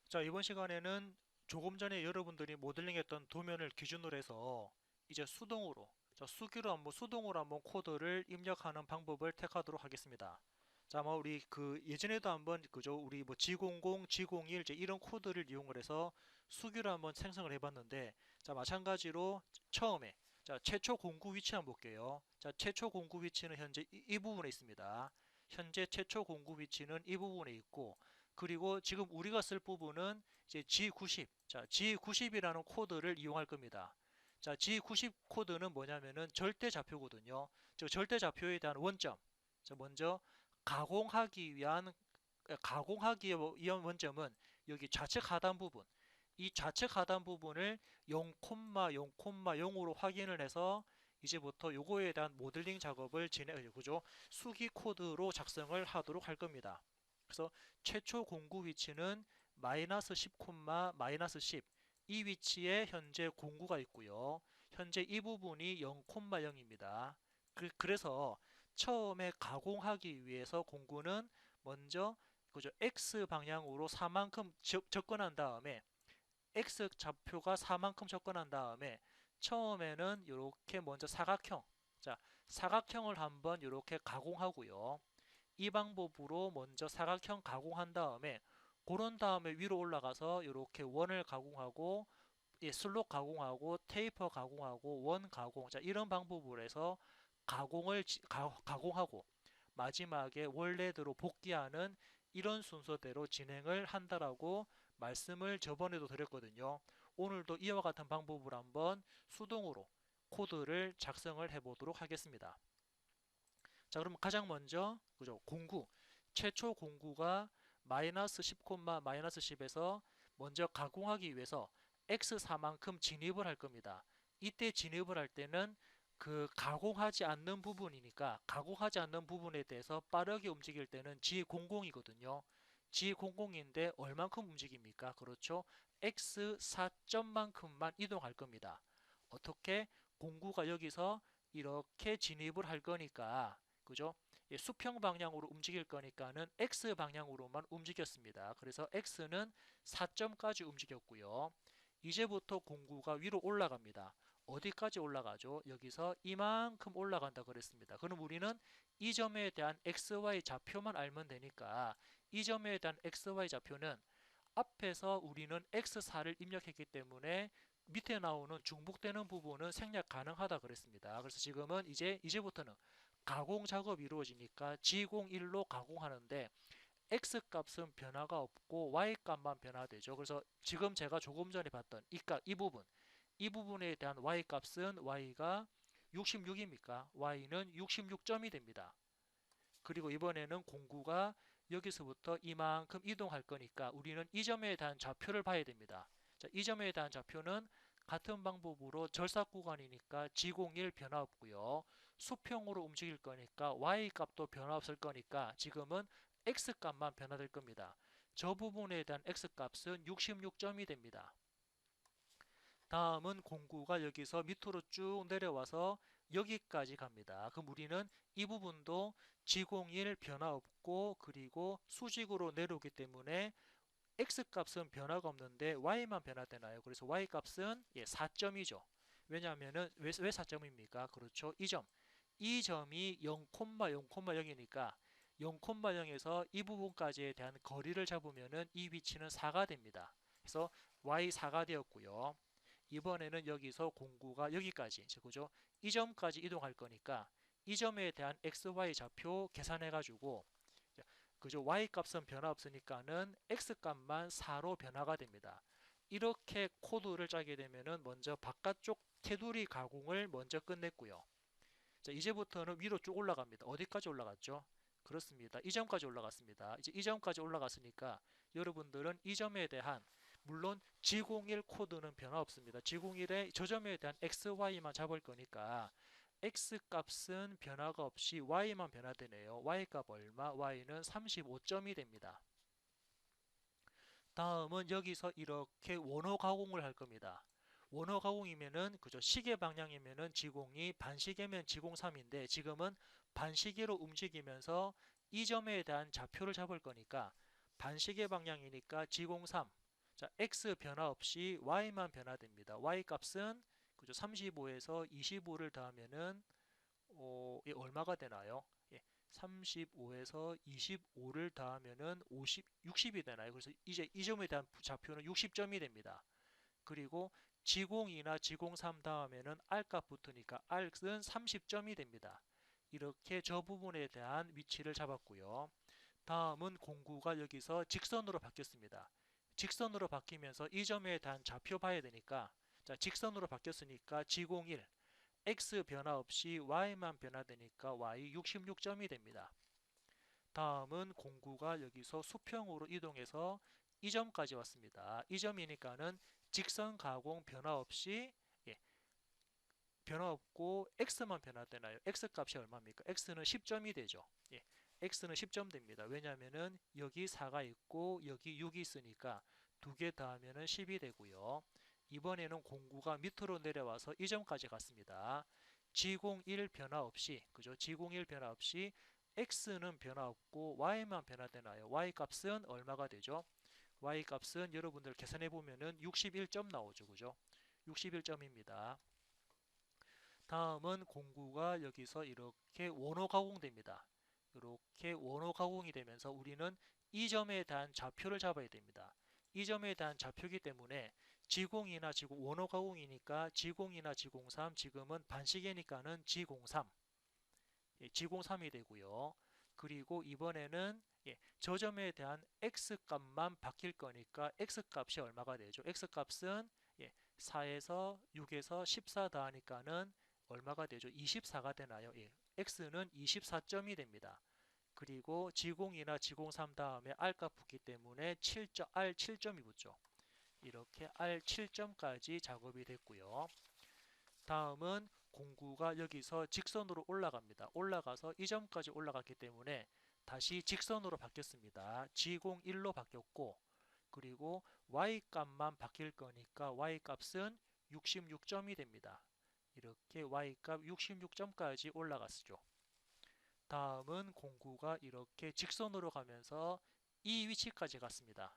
자, 이번 시간에는 조금 전에 여러분들이 모델링했던 도면을 기준으로 해서 이제 수동으로, 자, 수동으로 한번 코드를 입력하는 방법을 택하도록 하겠습니다. 자, 뭐 우리 그 예전에도 한번 그죠? 우리 뭐 G00, G01 이제 이런 코드를 이용을 해서 수기로 한번 생성을 해봤는데, 자, 마찬가지로 처음에 자, 최초 공구 위치 한번 볼게요. 자, 최초 공구 위치는 현재 이 부분에 있습니다. 현재 최초 공구 위치는 이 부분에 있고, 그리고 지금 우리가 쓸 부분은 이제 G90. 자, G90이라는 코드를 이용할 겁니다. 자, G90 코드는 뭐냐면은 절대 좌표거든요. 저 절대 좌표에 대한 원점. 자, 먼저 가공하기 위한 가공하기 위한 원점은 여기 좌측 하단 부분. 이 좌측 하단 부분을 0,0,0으로 확인을 해서 이제부터 요거에 대한 모델링 작업을 그죠? 수기 코드로 작성을 하도록 할 겁니다. 그래서 최초 공구 위치는 마이너스 10, 마이너스 10. 이 위치에 현재 공구가 있고요. 현재 이 부분이 0,0입니다. 그래서 처음에 가공하기 위해서 공구는 먼저 그죠? X 방향으로 4만큼 접근한 다음에 X 좌표가 4만큼 접근한 다음에 처음에는 이렇게 먼저 사각형, 자, 사각형을 한번 이렇게 가공하고요. 이 방법으로 먼저 사각형 가공한 다음에 그런 다음에 위로 올라가서 이렇게 원을 가공하고 슬롯 가공하고 테이퍼 가공하고 원 가공, 자, 이런 방법으로 해서 가공하고 마지막에 원래대로 복귀하는 이런 순서대로 진행을 한다라고 말씀을 저번에도 드렸거든요. 오늘도 이와 같은 방법으로 한번 수동으로 코드를 작성을 해보도록 하겠습니다. 자, 그럼 가장 먼저 그죠? 공구 최초 공구가 마이너스 10, 마이너스 10에서 먼저 가공하기 위해서 x4만큼 진입을 할 겁니다. 이때 진입을 할 때는 그 가공하지 않는 부분이니까 가공하지 않는 부분에 대해서 빠르게 움직일 때는 G00이거든요. G00인데 얼만큼 움직입니까? 그렇죠. x4점만큼만 이동할 겁니다. 어떻게? 공구가 여기서 이렇게 진입을 할 거니까 그죠? 수평 방향으로 움직일 거니까는 X 방향으로만 움직였습니다. 그래서 X는 4점까지 움직였고요. 이제부터 공구가 위로 올라갑니다. 어디까지 올라가죠? 여기서 이만큼 올라간다 그랬습니다. 그럼 우리는 이 점에 대한 XY 좌표만 알면 되니까 이 점에 대한 XY 좌표는 앞에서 우리는 X4를 입력했기 때문에 밑에 나오는 중복되는 부분은 생략 가능하다 그랬습니다. 그래서 지금은 이제부터는 가공 작업이 이루어지니까 G01로 가공하는데 X 값은 변화가 없고 Y 값만 변화되죠. 그래서 지금 제가 조금 전에 봤던 이 부분, 이 부분에 대한 Y 값은 Y가 66입니까? Y는 66점이 됩니다. 그리고 이번에는 공구가 여기서부터 이만큼 이동할 거니까 우리는 이 점에 대한 좌표를 봐야 됩니다. 자, 이 점에 대한 좌표는 같은 방법으로 절삭 구간이니까 G01 변화 없고요. 수평으로 움직일 거니까 Y 값도 변화 없을 거니까 지금은 X 값만 변화될 겁니다. 저 부분에 대한 X 값은 66점이 됩니다. 다음은 공구가 여기서 밑으로 쭉 내려와서 여기까지 갑니다. 그럼 우리는 이 부분도 G01 변화 없고 그리고 수직으로 내려오기 때문에 X 값은 변화가 없는데 Y만 변화되나요? 그래서 Y 값은 4점이죠. 왜냐하면 왜 4점입니까? 그렇죠. 이 점이 0,0,0이니까 0,0에서 이 부분까지에 대한 거리를 잡으면 이 위치는 4가 됩니다. 그래서 Y4가 되었고요. 이번에는 여기서 공구가 여기까지, 그죠? 이 점까지 이동할 거니까 이 점에 대한 XY 좌표 계산해 가지고 그죠? Y 값은 변화 없으니까는 X 값만 4로 변화가 됩니다. 이렇게 코드를 짜게 되면은 먼저 바깥쪽 테두리 가공을 먼저 끝냈고요. 자, 이제부터는 위로 쭉 올라갑니다. 어디까지 올라갔죠? 그렇습니다. 이 점까지 올라갔습니다. 이제 이 점까지 올라갔으니까 여러분들은 이 점에 대한 물론 G01 코드는 변화 없습니다. G01의 저 점에 대한 XY만 잡을 거니까 X 값은 변화가 없이 Y만 변화되네요. Y 값 얼마? Y는 35점이 됩니다. 다음은 여기서 이렇게 원호 가공을 할 겁니다. 원호 가공이면은 그죠? 시계 방향이면은 G02, 반시계면 G03인데 지금은 반시계로 움직이면서 이 점에 대한 좌표를 잡을 거니까 반시계 방향이니까 G03, 자, x 변화 없이 y만 변화됩니다. y 값은 그죠? 35에서 25를 더하면은 얼마가 되나요? 예, 35에서 25를 더하면은 60이 되나요? 그래서 이제 이 점에 대한 좌표는 60점이 됩니다. 그리고 G02나 G03 다음에는 R값 붙으니까 R은 30점이 됩니다. 이렇게 저 부분에 대한 위치를 잡았고요. 다음은 공구가 여기서 직선으로 바뀌었습니다. 직선으로 바뀌면서 이 점에 대한 좌표 봐야 되니까 자, 직선으로 바뀌었으니까 G01 X 변화 없이 Y만 변화되니까 Y 66점이 됩니다. 다음은 공구가 여기서 수평으로 이동해서 이 점까지 왔습니다. 이 점이니까는 직선 가공 변화 없이 변화 없고 x만 변화되나요? x 값이 얼마입니까? x는 10점이 되죠. x는 10점 됩니다. 왜냐하면은 여기 4가 있고 여기 6이 있으니까 두 개 더하면은 10이 되고요. 이번에는 공구가 밑으로 내려와서 이 점까지 갔습니다. G01 변화 없이 그죠? G01 변화 없이 x는 변화 없고 y만 변화되나요? y 값은 얼마가 되죠? y 값은 여러분들 계산해 보면은 61점 나오죠. 그죠? 61점입니다. 다음은 공구가 여기서 이렇게 원호 가공됩니다. 이렇게 원호 가공이 되면서 우리는 이 점에 대한 좌표를 잡아야 됩니다. 이 점에 대한 좌표이기 때문에 G02나 G0 원호 가공이니까 G02나 G03 지금은 반시계니까는 G03 G03이 되고요. 그리고 이번에는 저 점에 대한 X값만 바뀔 거니까 X값이 얼마가 되죠? X값은 4에서 6에서 14 더하니까는 얼마가 되죠? 24가 되나요? X는 24점이 됩니다. 그리고 G02나 G03 다음에 R값 붙기 때문에 R 7점이 붙죠. 이렇게 R 7점까지 작업이 됐고요. 다음은 공구가 여기서 직선으로 올라갑니다. 올라가서 이 점까지 올라갔기 때문에 다시 직선으로 바뀌었습니다. G01로 바뀌었고 그리고 Y값만 바뀔 거니까 Y값은 66점이 됩니다. 이렇게 Y값 66점까지 올라갔죠. 다음은 공구가 이렇게 직선으로 가면서 이 위치까지 갔습니다.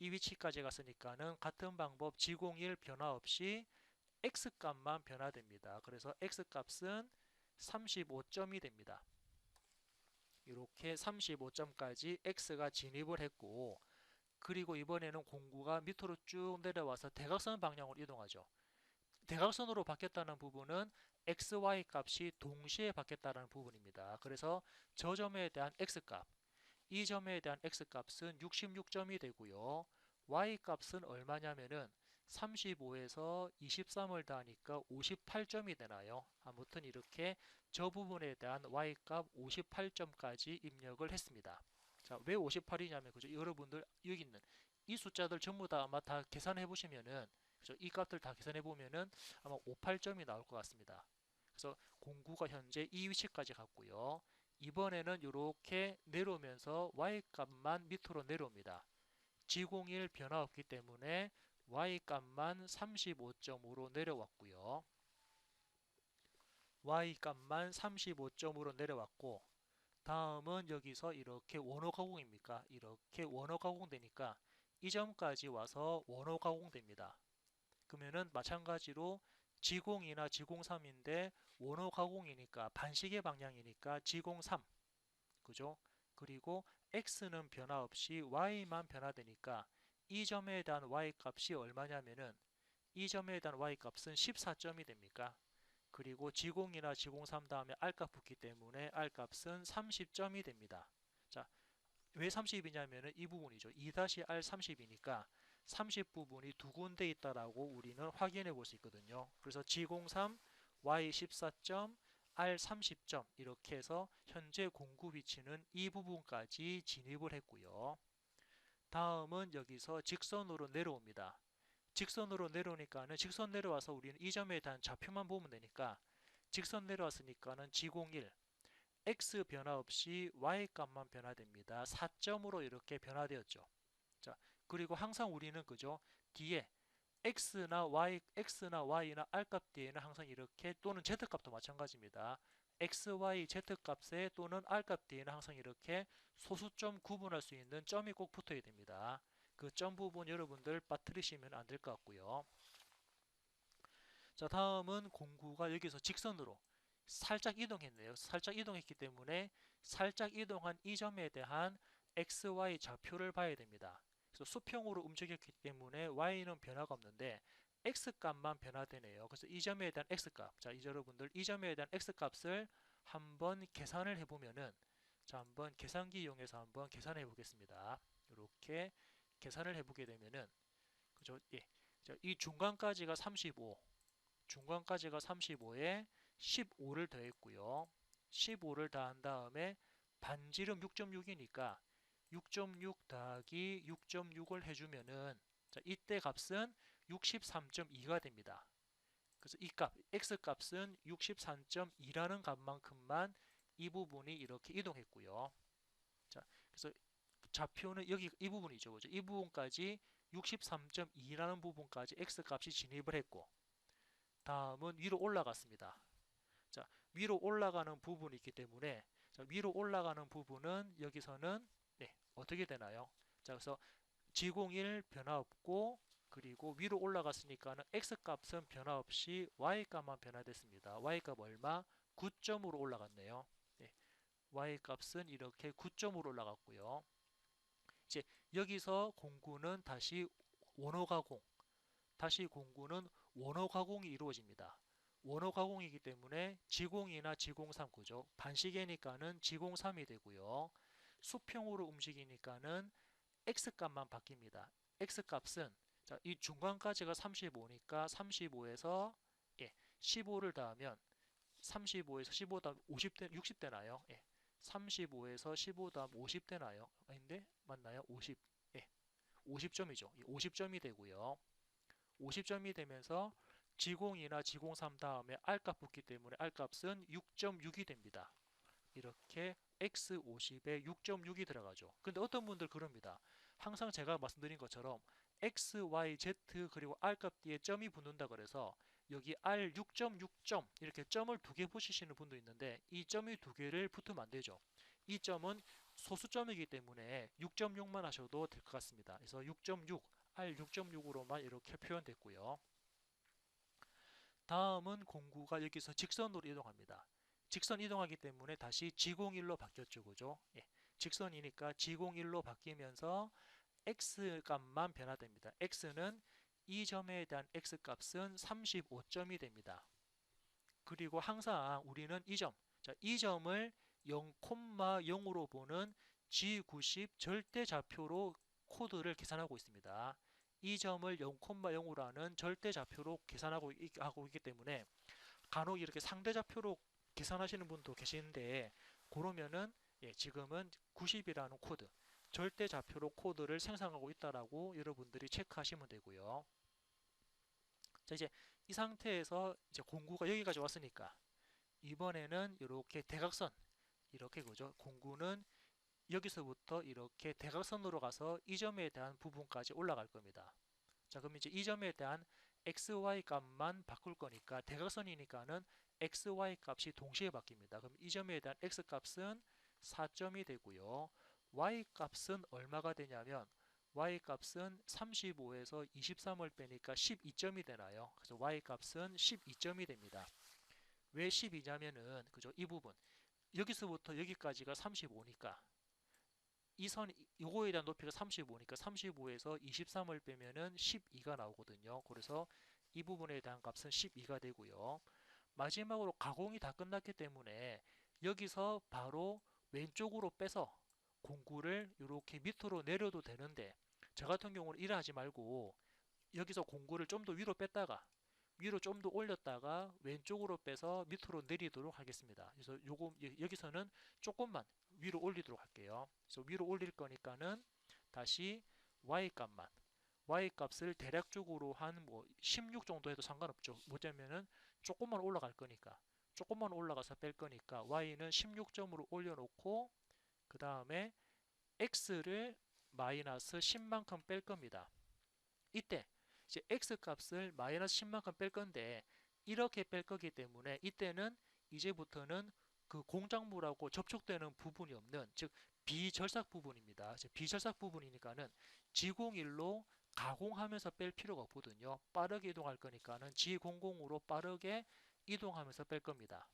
이 위치까지 갔으니까는 같은 방법 G01 변화 없이 X값만 변화됩니다. 그래서 X값은 35점이 됩니다. 이렇게 35점까지 X가 진입을 했고 그리고 이번에는 공구가 밑으로 쭉 내려와서 대각선 방향으로 이동하죠. 대각선으로 바뀌었다는 부분은 XY 값이 동시에 바뀌었다는 부분입니다. 그래서 저 점에 대한 X값, 이 점에 대한 X값은 66점이 되고요. Y값은 얼마냐면은 35에서 23을 더하니까 58점이 되나요? 아무튼 이렇게 저 부분에 대한 Y값 58점까지 입력을 했습니다. 자, 왜 58이냐면 그죠? 여러분들 여기 있는 이 숫자들 전부 다 아마 다 계산해 보시면은 그죠? 이 값들 다 계산해 보면은 아마 58점이 나올 것 같습니다. 그래서 공구가 현재 이 위치까지 갔고요. 이번에는 이렇게 내려오면서 Y값만 밑으로 내려옵니다. G01 변화 없기 때문에 Y값만 35점으로 내려왔고요. Y값만 35점으로 내려왔고 다음은 여기서 이렇게 원호 가공입니까? 이렇게 원호 가공되니까 이 점까지 와서 원호 가공됩니다. 그러면은 마찬가지로 G02나 G03인데 원호 가공이니까 반시계 방향이니까 G03 그죠? 그리고 X는 변화 없이 Y만 변화되니까 이 점에 대한 Y 값이 얼마냐면은 이 점에 대한 Y 값은 14점이 됩니까? 그리고 G02나 G03 다음에 R값 붙기 때문에 R값은 30점이 됩니다. 자, 왜 30이냐면은 이 부분이죠. 2-R 30이니까 30 부분이 두 군데 있다라고 우리는 확인해 볼 수 있거든요. 그래서 G03, Y 14점, R 30점 이렇게 해서 현재 공구 위치는 이 부분까지 진입을 했고요. 다음은 여기서 직선으로 내려옵니다. 직선으로 내려오니까는 직선 내려와서 우리는 이 점에 대한 좌표만 보면 되니까 직선 내려왔으니까는 G01 X 변화 없이 Y 값만 변화됩니다. 4점으로 이렇게 변화되었죠. 자, 그리고 항상 우리는 그죠? 뒤에 X나 Y나 R 값 뒤에는 항상 이렇게 또는 Z 값도 마찬가지입니다. X, Y, Z 값에 또는 R 값 뒤에는 항상 이렇게 소수점 구분할 수 있는 점이 꼭 붙어야 됩니다. 그 점 부분 여러분들 빠뜨리시면 안 될 것 같고요. 자, 다음은 공구가 여기서 직선으로 살짝 이동했네요. 살짝 이동했기 때문에 살짝 이동한 이 점에 대한 XY 좌표를 봐야 됩니다. 그래서 수평으로 움직였기 때문에 Y는 변화가 없는데 X값만 변화되네요. 그래서 이 점에 대한 X값, 자, 이제 여러분들 이 점에 대한 X값을 한번 계산을 해보면은, 자, 한번 계산기 이용해서 한번 계산해 보겠습니다. 이렇게 계산을 해보게 되면은, 그죠? 예. 자, 이 중간까지가 35, 중간까지가 35에 15를 더했고요. 15를 더한 다음에 반지름 6.6이니까 6.6 더하기 6.6을 해주면은, 자, 이때 값은 63.2가 됩니다. 그래서 이 값, x 값은 63.2라는 값만큼만 이 부분이 이렇게 이동했고요. 자, 그래서 좌표는 여기 이 부분이죠. 그죠? 이 부분까지 63.2라는 부분까지 x 값이 진입을 했고, 다음은 위로 올라갔습니다. 자, 위로 올라가는 부분이 있기 때문에, 자, 위로 올라가는 부분은 여기서는, 네, 어떻게 되나요? 자, 그래서 G01 변화 없고, 그리고 위로 올라갔으니까는 X값은 변화 없이 Y값만 변화됐습니다. Y값 얼마? 9점으로 올라갔네요. 네, Y값은 이렇게 9점으로 올라갔고요. 이제 여기서 공구는 다시 원호 가공, 다시 공구는 원호 가공이 이루어집니다. 원호 가공이기 때문에 G02나 G03, 그죠? 반시계니까는 G03이 되고요. 수평으로 움직이니까는 X값만 바뀝니다. X값은, 자, 이 중간까지가 35니까 35에서, 예, 15를 더하면 35에서 15 더하면 50대, 60 되나요? 예, 35에서 15 더하면 50 되나요? 아닌데 맞나요? 50, 예, 50점이죠. 50점이 되고요. 50점이 되면서 G02나 G03 다음에 R값 붙기 때문에 R값은 6.6이 됩니다. 이렇게 X50에 6.6이 들어가죠. 근데 어떤 분들 그럽니다. 항상 제가 말씀드린 것처럼 X, Y, Z 그리고 R값 뒤에 점이 붙는다 그래서 여기 R 6.6점 이렇게 점을 두 개 붙이시는 분도 있는데 이 점이 두 개를 붙으면 안 되죠. 이 점은 소수점이기 때문에 6.6만 하셔도 될 것 같습니다. 그래서 6.6, R 6.6으로만 이렇게 표현됐고요. 다음은 공구가 여기서 직선으로 이동합니다. 직선 이동하기 때문에 다시 G01로 바뀌었죠. 그죠? 예. 직선이니까 G01로 바뀌면서 X 값만 변화됩니다. X는 이 점에 대한 X 값은 35점이 됩니다. 그리고 항상 우리는 이 점, 자, 이 점을 0,0으로 보는 G90 절대좌표로 코드를 계산하고 있습니다. 이 점을 0,0으로 하는 절대좌표로 계산하고 있기 때문에 간혹 이렇게 상대좌표로 계산하시는 분도 계시는데 그러면은, 예, 지금은 90이라는 코드, 절대좌표로 코드를 생성하고 있다라고 여러분들이 체크하시면 되고요. 자, 이제 이 상태에서 이제 공구가 여기까지 왔으니까 이번에는 이렇게 대각선, 이렇게, 그죠? 공구는 여기서부터 이렇게 대각선으로 가서 이 점에 대한 부분까지 올라갈 겁니다. 자, 그럼 이제 이 점에 대한 XY 값만 바꿀 거니까 대각선이니까는 XY 값이 동시에 바뀝니다. 그럼 이 점에 대한 X 값은 4점이 되고요. Y 값은 얼마가 되냐면 Y 값은 35에서 23을 빼니까 12점이 되나요? 그래서 Y 값은 12점이 됩니다. 왜 12냐면은, 그죠? 이 부분 여기서부터 여기까지가 35니까 이 선, 요거에 대한 높이가 35니까 35에서 23을 빼면은 12가 나오거든요. 그래서 이 부분에 대한 값은 12가 되고요. 마지막으로 가공이 다 끝났기 때문에 여기서 바로 왼쪽으로 빼서 공구를 이렇게 밑으로 내려도 되는데 저 같은 경우는 이래 하지 말고 여기서 공구를 좀 더 위로 뺐다가 위로 좀 더 올렸다가 왼쪽으로 빼서 밑으로 내리도록 하겠습니다. 그래서 요거 여기서는 조금만 위로 올리도록 할게요. 그래서 위로 올릴 거니까는 다시 y 값만, y 값을 대략적으로 한 뭐 16 정도 해도 상관없죠. 뭐냐면은 조금만 올라갈 거니까, 조금만 올라가서 뺄 거니까 y는 16점으로 올려놓고 그 다음에 x를 마이너스 10만큼 뺄 겁니다. 이때 이제 x 값을 마이너스 10만큼 뺄 건데 이렇게 뺄 거기 때문에 이때는 이제부터는 그 공작물하고 접촉되는 부분이 없는, 즉 비절삭 부분입니다. 비절삭 부분이니까는 G01로 가공하면서 뺄 필요가 없거든요. 빠르게 이동할 거니까는 G00으로 빠르게 이동하면서 뺄 겁니다.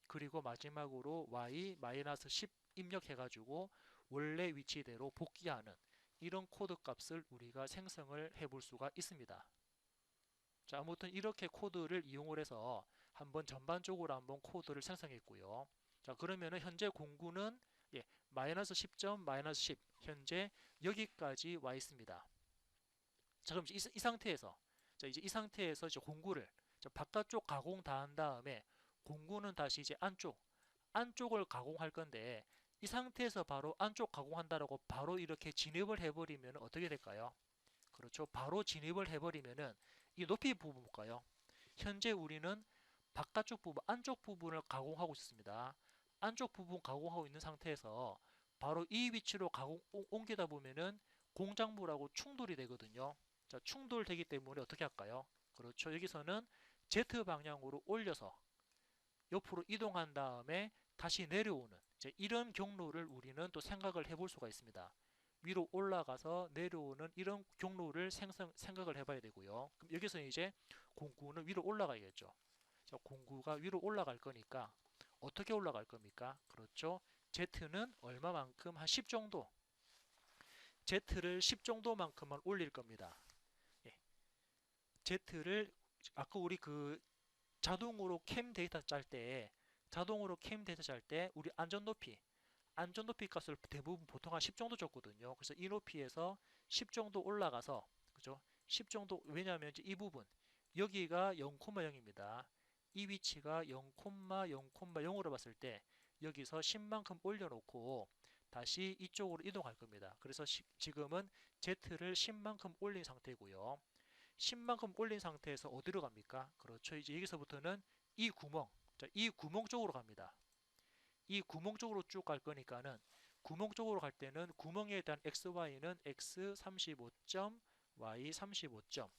그리고 마지막으로 Y-10 입력해가지고 원래 위치대로 복귀하는 이런 코드 값을 우리가 생성을 해볼 수가 있습니다. 자, 아무튼 이렇게 코드를 이용을 해서 한번 전반적으로 한번 코드를 생성했고요. 자, 그러면은 현재 공구는 마이너스 10점 마이너스 10 현재 여기까지 와 있습니다. 자, 그럼 이 상태에서 이제 이 상태에서 이제 공구를 바깥쪽 가공 다 한 다음에 공구는 다시 이제 안쪽을 가공할 건데 이 상태에서 바로 안쪽 가공한다라고 바로 이렇게 진입을 해버리면 어떻게 될까요? 그렇죠. 바로 진입을 해버리면은 이 높이 부분 볼까요? 현재 우리는 바깥쪽 부분, 안쪽 부분을 가공하고 있습니다. 안쪽 부분 가공하고 있는 상태에서 바로 이 위치로 옮기다 보면은 공작물하고 충돌이 되거든요. 자, 충돌되기 때문에 어떻게 할까요? 그렇죠. 여기서는 Z 방향으로 올려서 옆으로 이동한 다음에 다시 내려오는 이런 경로를 우리는 또 생각을 해볼 수가 있습니다. 위로 올라가서 내려오는 이런 경로를 생각을 해봐야 되고요. 그럼 여기서 이제 공구는 위로 올라가야겠죠. 자, 공구가 위로 올라갈 거니까 어떻게 올라갈 겁니까? 그렇죠. Z는 얼마만큼? 한 10 정도. Z를 10 정도만큼만 올릴 겁니다. 예. Z를 아까 우리 그 자동으로 캠 데이터 짤 때 우리 안전 높이 값을 대부분 보통 한 10 정도 줬거든요. 그래서 이 높이에서 10 정도 올라가서 그죠? 10 정도 왜냐하면 이제 이 부분 여기가 0,0입니다. 이 위치가 0,0,0으로 봤을 때 여기서 10만큼 올려놓고 다시 이쪽으로 이동할 겁니다. 그래서 지금은 Z를 10만큼 올린 상태고요. 10만큼 올린 상태에서 어디로 갑니까? 그렇죠. 이제 여기서부터는 이 구멍, 이 구멍 쪽으로 갑니다. 이 구멍 쪽으로 쭉 갈 거니까는 구멍 쪽으로 갈 때는 구멍에 대한 XY는 X 35점, Y 35점.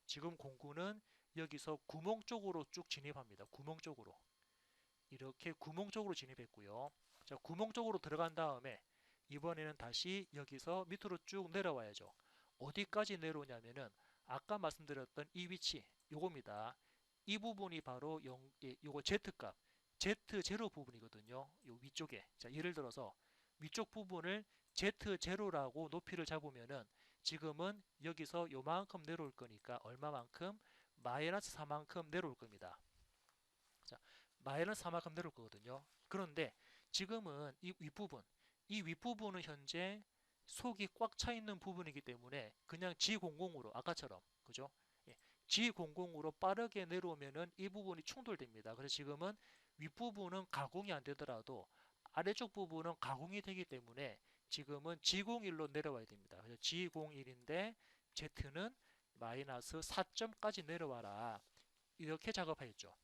지금 공구는 여기서 구멍 쪽으로 쭉 진입합니다. 구멍 쪽으로. 이렇게 구멍 쪽으로 진입했고요. 자, 구멍 쪽으로 들어간 다음에 이번에는 다시 여기서 밑으로 쭉 내려와야죠. 어디까지 내려오냐면은 아까 말씀드렸던 이 위치, 요겁니다. 이 부분이 바로 요거 Z값, Z0 부분이거든요. 요 위쪽에. 자, 예를 들어서 위쪽 부분을 Z0라고 높이를 잡으면은 지금은 여기서 요만큼 내려올 거니까 얼마만큼? 마이너스 4만큼 내려올 겁니다. 자, 마이너스 4만큼 내려올 거거든요. 그런데 지금은 이 윗부분은 현재 속이 꽉 차 있는 부분이기 때문에 그냥 G00으로 아까처럼 그죠? 예, G00으로 빠르게 내려오면은 이 부분이 충돌됩니다. 그래서 지금은 윗부분은 가공이 안 되더라도 아래쪽 부분은 가공이 되기 때문에 지금은 G01로 내려와야 됩니다. 그래서 G01인데 Z는 마이너스 4점까지 내려와라. 이렇게 작업하였죠.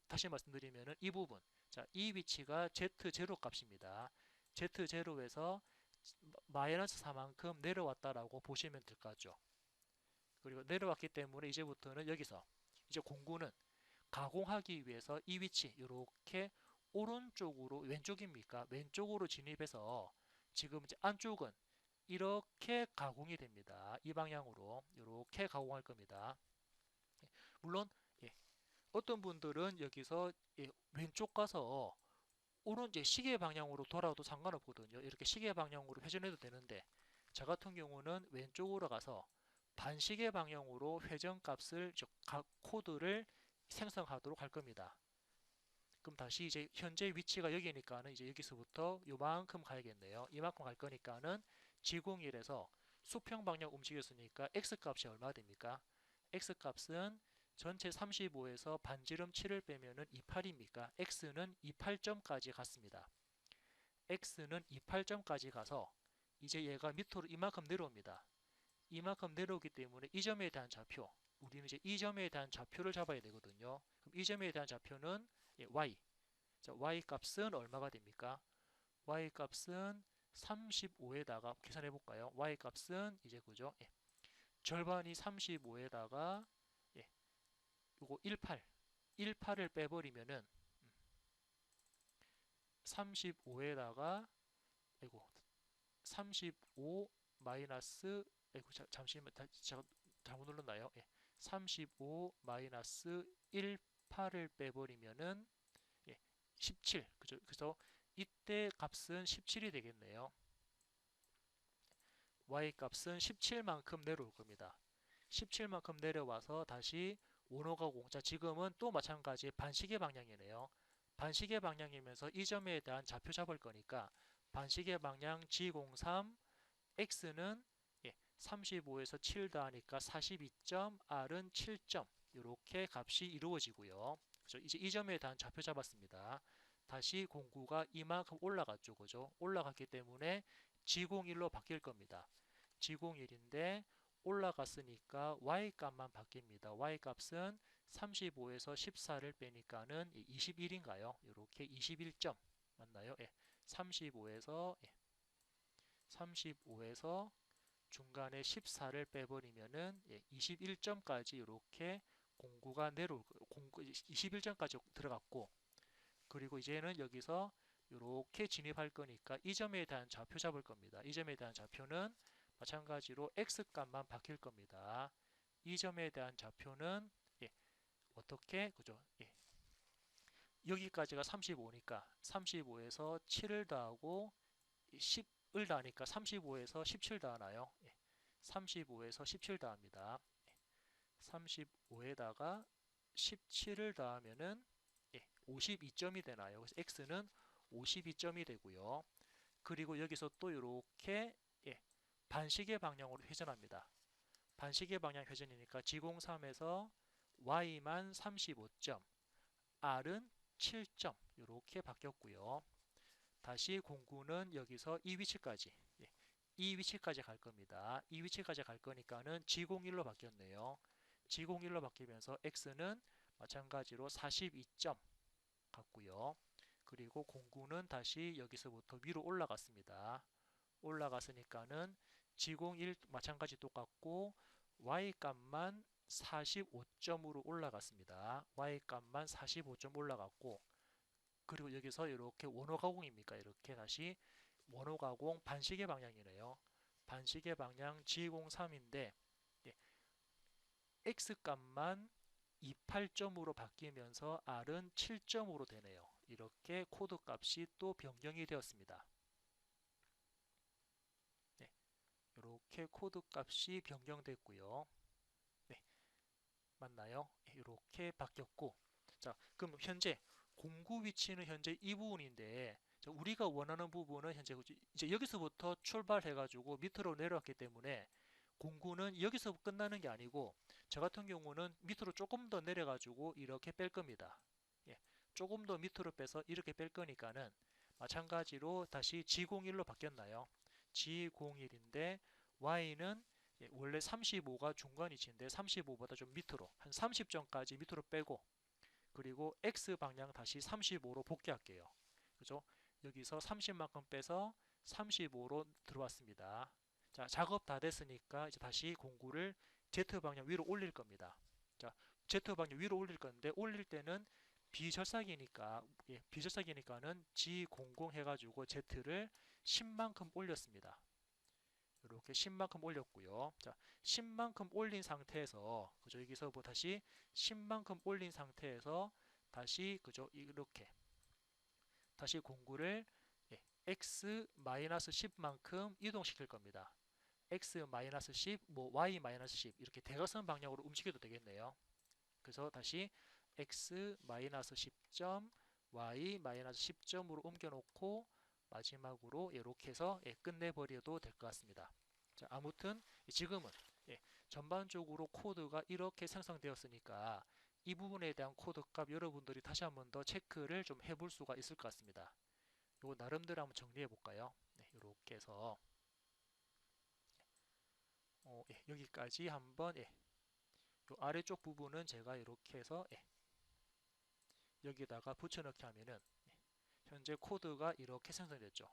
다시 말씀드리면 이 부분, 자, 이 위치가 Z0 값입니다. Z0에서 마이너스 4만큼 내려왔다라고 보시면 될 것 같죠. 그리고 내려왔기 때문에 이제부터는 여기서 이제 공구는 가공하기 위해서 이 위치 이렇게 오른쪽으로 왼쪽입니까? 왼쪽으로 진입해서 지금 이제 안쪽은 이렇게 가공이 됩니다. 이 방향으로 이렇게 가공할 겁니다. 물론 어떤 분들은 여기서 왼쪽 가서 오른 이제 시계 방향으로 돌아도 상관없거든요. 이렇게 시계 방향으로 회전해도 되는데 저 같은 경우는 왼쪽으로 가서 반시계 방향으로 회전 값을 각 코드를 생성하도록 할 겁니다. 그럼 다시 이제 현재 위치가 여기니까는 이제 여기서부터 요만큼 가야겠네요. 이만큼 갈 거니까는 G01에서 수평 방향 움직였으니까 X 값이 얼마 됩니까? X 값은 전체 35에서 반지름 7을 빼면은 28입니까? X는 28점까지 갔습니다. X는 28점까지 가서 이제 얘가 밑으로 이만큼 내려옵니다. 이만큼 내려오기 때문에 이 점에 대한 좌표, 우리는 이제 이 점에 대한 좌표를 잡아야 되거든요. 그럼 이 점에 대한 좌표는 Y. 자, Y 값은 얼마가 됩니까? Y 값은 35에다가 계산해 볼까요? Y 값은 이제 그죠? 절반이 35에다가 요거 18을 빼버리면은 35에다가 35 마이너스 잠시만, 제가 잘못 눌렀나요? 35 마이너스 1, 8을 빼버리면은 17. 그죠? 그래서 이때 값은 17이 되겠네요. y 값은 17만큼 내려올 겁니다. 17만큼 내려와서 다시 원호가 공자, 지금은 또 마찬가지 반시계 방향이네요. 반시계 방향이면서 이 점에 대한 좌표 잡을 거니까 반시계 방향 G03 X는 35에서 7 더하니까 42점, R은 7점. 이렇게 값이 이루어지고요. 그죠? 이제 이 점에 대한 좌표 잡았습니다. 다시 공구가 이만큼 올라갔죠. 그죠? 올라갔기 때문에 G01로 바뀔 겁니다. G01인데 올라갔으니까 Y 값만 바뀝니다. Y 값은 35에서 14를 빼니까는 21인가요? 이렇게 21점 맞나요? 35에서 35에서 중간에 14를 빼버리면은 21점까지 이렇게 공구가 내려올 거예요. 21점까지 들어갔고, 그리고 이제는 여기서 이렇게 진입할 거니까 이 점에 대한 좌표 잡을 겁니다. 이 점에 대한 좌표는 마찬가지로 x 값만 바뀔 겁니다. 이 점에 대한 좌표는 어떻게 그죠? 여기까지가 35니까 35에서 7을 더하고 10을 더하니까 35에서 17 더하나요? 35에서 17 더합니다. 35에다가 17을 더하면은 52점이 되나요? 그래서 x는 52점이 되고요. 그리고 여기서 또 이렇게 반시계 방향으로 회전합니다. 반시계 방향 회전이니까 G03에서 Y만 35점, R은 7점 이렇게 바뀌었고요. 다시 공구는 여기서 이 위치까지 이 위치까지 갈 겁니다. 이 위치까지 갈 거니까는 G01로 바뀌었네요. G01로 바뀌면서 X는 마찬가지로 42점 같고요. 그리고 공구는 다시 여기서부터 위로 올라갔습니다. 올라갔으니까는 G01 마찬가지 똑같고 Y 값만 45점으로 올라갔습니다. Y 값만 45점 올라갔고, 그리고 여기서 이렇게 원호가공입니까? 이렇게 다시 원호가공 반시계 방향이네요. 반시계 방향 G03인데 X 값만 28점으로 바뀌면서 R은 7점으로 되네요. 이렇게 코드 값이 또 변경이 되었습니다. 이렇게 코드 값이 변경됐고요. 맞나요? 이렇게 바뀌었고, 자, 그럼 현재 공구 위치는 현재 이 부분인데 우리가 원하는 부분은 현재 이제 여기서부터 출발해가지고 밑으로 내려왔기 때문에 공구는 여기서 끝나는 게 아니고 저 같은 경우는 밑으로 조금 더 내려가지고 이렇게 뺄 겁니다. 조금 더 밑으로 빼서 이렇게 뺄 거니까는 마찬가지로 다시 G01로 바뀌었나요? G01인데 Y는 원래 35가 중간 위치인데 35보다 좀 밑으로 한 30점까지 밑으로 빼고, 그리고 X 방향 다시 35로 복귀할게요. 그죠? 여기서 30만큼 빼서 35로 들어왔습니다. 자, 작업 다 됐으니까 이제 다시 공구를 Z 방향 위로 올릴 겁니다. 자, Z 방향 위로 올릴 건데 올릴 때는 비절삭이니까는 G00 해가지고 Z를 10만큼 올렸습니다. 이렇게 10만큼 올렸고요. 자, 10만큼 올린 상태에서 그죠? 여기서 뭐 다시 10만큼 올린 상태에서 다시 그죠? 이렇게 다시 공구를 x-10만큼 이동시킬 겁니다. x-10, 뭐 y-10 이렇게 대각선 방향으로 움직여도 되겠네요. 그래서 다시 x-10점, y-10점으로 옮겨놓고 마지막으로 이렇게 해서 끝내버려도 될 것 같습니다. 자, 아무튼 지금은 전반적으로 코드가 이렇게 생성되었으니까 이 부분에 대한 코드 값 여러분들이 다시 한번 더 체크를 좀 해볼 수가 있을 것 같습니다. 요거 나름대로 한번 정리해 볼까요? 이렇게 해서 여기까지 한번 요 아래쪽 부분은 제가 이렇게 해서 여기다가 붙여넣기 하면은 현재 코드가 이렇게 생성됐죠.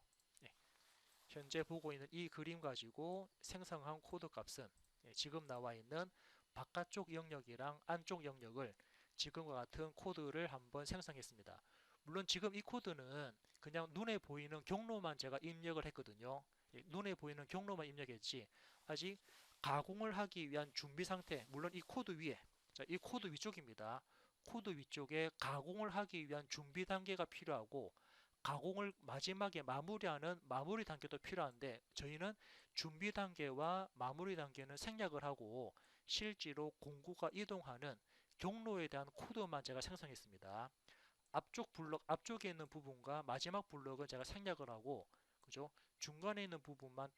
현재 보고 있는 이 그림 가지고 생성한 코드 값은 지금 나와 있는 바깥쪽 영역이랑 안쪽 영역을 지금과 같은 코드를 한번 생성했습니다. 물론 지금 이 코드는 그냥 눈에 보이는 경로만 제가 입력을 했거든요. 눈에 보이는 경로만 입력했지 아직 가공을 하기 위한 준비 상태, 물론 이 코드 위에, 자, 이 코드 위쪽입니다. 코드 위쪽에 가공을 하기 위한 준비 단계가 필요하고 가공을 마지막에 마무리하는 마무리 단계도 필요한데 저희는 준비 단계와 마무리 단계는 생략을 하고 실제로 공구가 이동하는 경로에 대한 코드만 제가 생성했습니다. 앞쪽 블럭 앞쪽에 있는 부분과 마지막 블럭은 제가 생략을 하고 그죠? 중간에 있는 부분만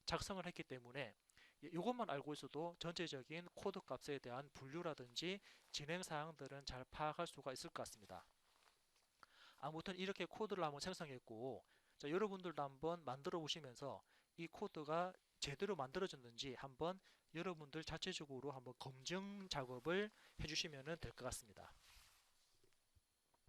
작성을 했기 때문에 이것만 알고 있어도 전체적인 코드 값에 대한 분류라든지 진행 사항들은 잘 파악할 수가 있을 것 같습니다. 아무튼 이렇게 코드를 한번 생성했고 자, 여러분들도 한번 만들어 보시면서 이 코드가 제대로 만들어졌는지 한번 여러분들 자체적으로 한번 검증 작업을 해주시면 될 것 같습니다.